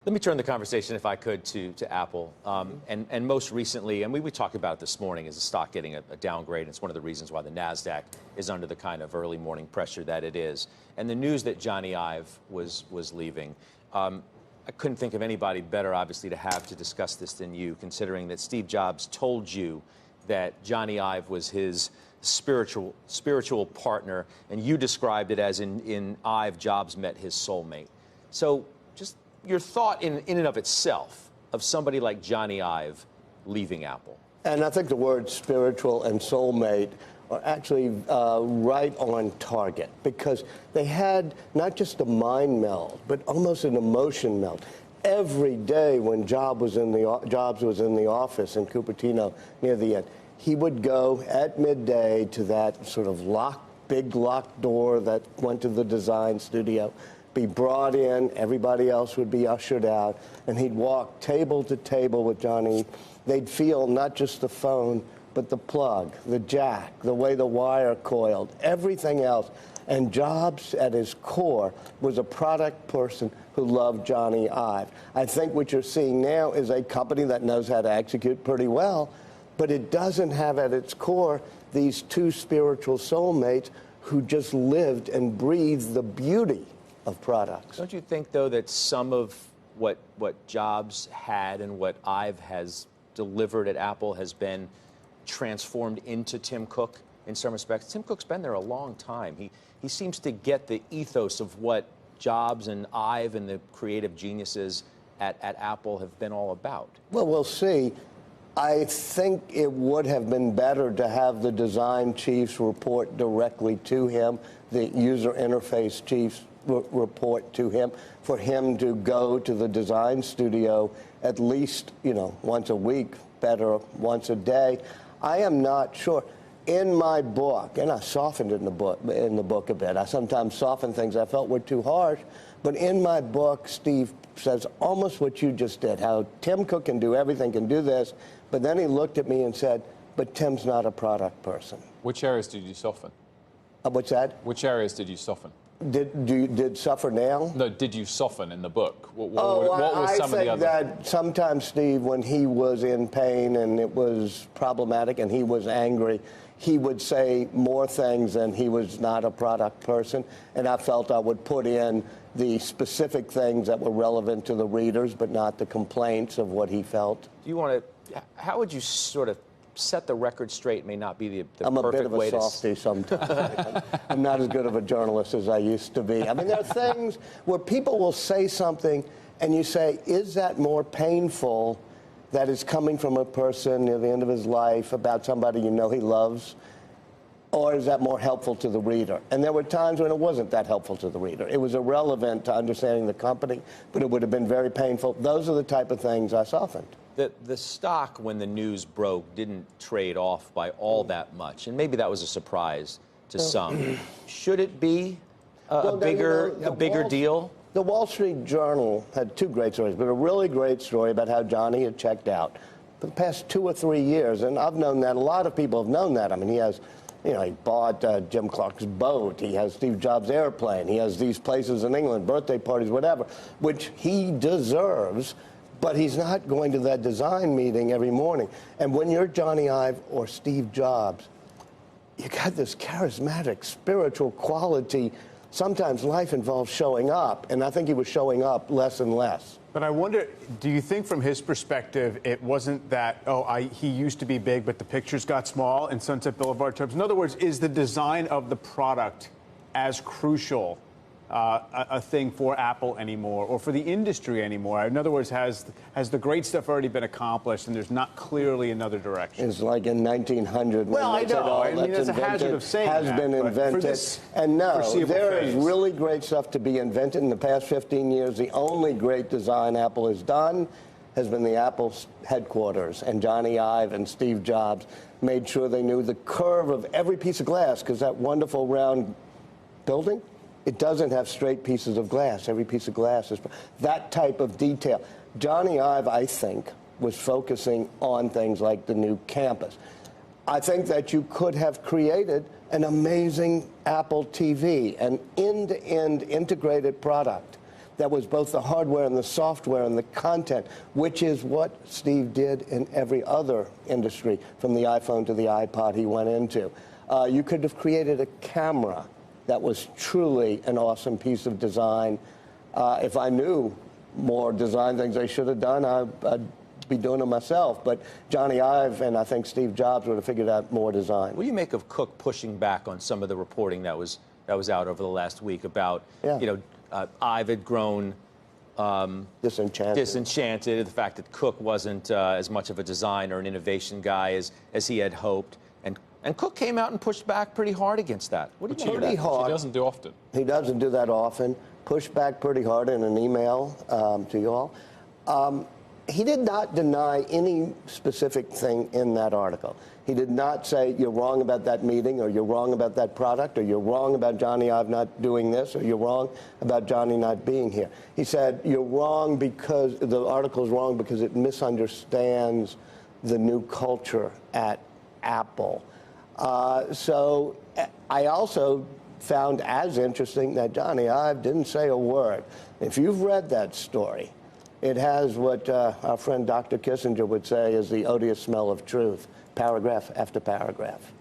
Let me turn the conversation, if I could, to Apple. And most recently, and we talked about it this morning, is the stock getting a downgrade. It's one of the reasons why the NASDAQ is under the kind of early morning pressure that it is. And the news that Jony Ive was leaving, I couldn't think of anybody better, obviously, to discuss this than you, considering that Steve Jobs told you that Jony Ive was his spiritual partner, and you described it as in Ive Jobs met his soulmate. So just your thought in and of itself of somebody like Jony Ive leaving Apple. And I think the words spiritual and soulmate are actually right on target, because they had not just a mind meld, but almost an emotion meld. Every day when Jobs was in the office in Cupertino near the end, he would go at midday to that sort of big locked door that went to the design studio, be brought in, everybody else would be ushered out, and he'd walk table to table with Jony. They'd feel not just the phone, but the plug, the jack, the way the wire coiled, everything else. And Jobs, at his core, was a product person who loved Jony Ive. I think what you're seeing now is a company that knows how to execute pretty well, but it doesn't have at its core these two spiritual soulmates who just lived and breathed the beauty of products. Don't you think, though, that some of what Jobs had and what Ive has delivered at Apple has been transformed into Tim Cook in some respects? Tim Cook's been there a long time. He seems to get the ethos of what Jobs and Ive and the creative geniuses at Apple have been all about. Well, we'll see. I think it would have been better to have the design chiefs report directly to him, the user interface chiefs report to him, for him to go to the design studio at least, once a week, better once a day. I am not sure. In my book, and I softened in the book a bit. I sometimes soften things I felt were too harsh, but in my book, Steve says almost what you just did, how Tim Cook can do everything, can do this, but then he looked at me and said, but Tim's not a product person. Which areas did you soften? What's that? Which areas did you soften? Did suffer now? No, did you soften in the book? What were some of the other? I think that sometimes, Steve, when he was in pain and it was problematic and he was angry, he would say more things than he was not a product person. And I felt I would put in the specific things that were relevant to the readers, but not the complaints of what he felt. Do you want to, how would you sort of set the record straight? May not be the I'm a perfect bit of way a softie sometimes. I'm not as good of a journalist as I used to be. I mean, there are things where people will say something and you say, is that more painful that is coming from a person near the end of his life about somebody he loves, or is that more helpful to the reader? And there were times when it wasn't that helpful to the reader. It was irrelevant to understanding the company, but it would have been very painful. Those are the type of things I softened. The stock, when the news broke, didn't trade off by all that much, and maybe that was a surprise to some. Should it be a bigger deal? The Wall Street Journal had two great stories, but a really great story about how Jony had checked out for the past 2 or 3 years, and I've known that. A lot of people have known that. I mean, he has, he bought Jim Clark's boat. He has Steve Jobs' airplane. He has these places in England, birthday parties, whatever, which he deserves. But he's not going to that design meeting every morning. And when you're Jony Ive or Steve Jobs, you got this charismatic, spiritual quality. Sometimes life involves showing up, and I think he was showing up less and less. But I wonder, do you think from his perspective, it wasn't that, he used to be big, but the pictures got small in Sunset Boulevard terms? In other words, is the design of the product as crucial a thing for Apple anymore, or for the industry anymore? In other words, has the great stuff already been accomplished and there's not clearly another direction? It's like in 1900 when well, they said, I mean, there's a hazard of saying has been invented. And no, there is really great stuff to be invented. In the past 15 years, the only great design Apple has done has been the Apple headquarters. And Jony Ive and Steve Jobs made sure they knew the curve of every piece of glass, because that wonderful round building, it doesn't have straight pieces of glass. Every piece of glass is that type of detail. Jony Ive, I think, was focusing on things like the new campus. I think that you could have created an amazing Apple TV, an end-to-end integrated product that was both the hardware and the software and the content, which is what Steve did in every other industry, from the iPhone to the iPod he went into. You could have created a camera that was truly an awesome piece of design. If I knew more design things I should have done, I'd be doing it myself. But Jony Ive and I think Steve Jobs would have figured out more design. What do you make of Cook pushing back on some of the reporting that was out over the last week about, Ive had grown disenchanted, the fact that Cook wasn't as much of a design or an innovation guy as he had hoped, and Cook came out and pushed back pretty hard against that. What do you think of that? Which he doesn't do often. He doesn't do that often. Pushed back pretty hard in an email to you all. He did not deny any specific thing in that article. He did not say you're wrong about that meeting, or you're wrong about that product, or you're wrong about Jony Ive not doing this, or you're wrong about Jony not being here. He said you're wrong because the article's wrong because it misunderstands the new culture at Apple. So I also found as interesting that Jony Ive didn't say a word. If you've read that story, it has what our friend Dr. Kissinger would say is the odious smell of truth, paragraph after paragraph.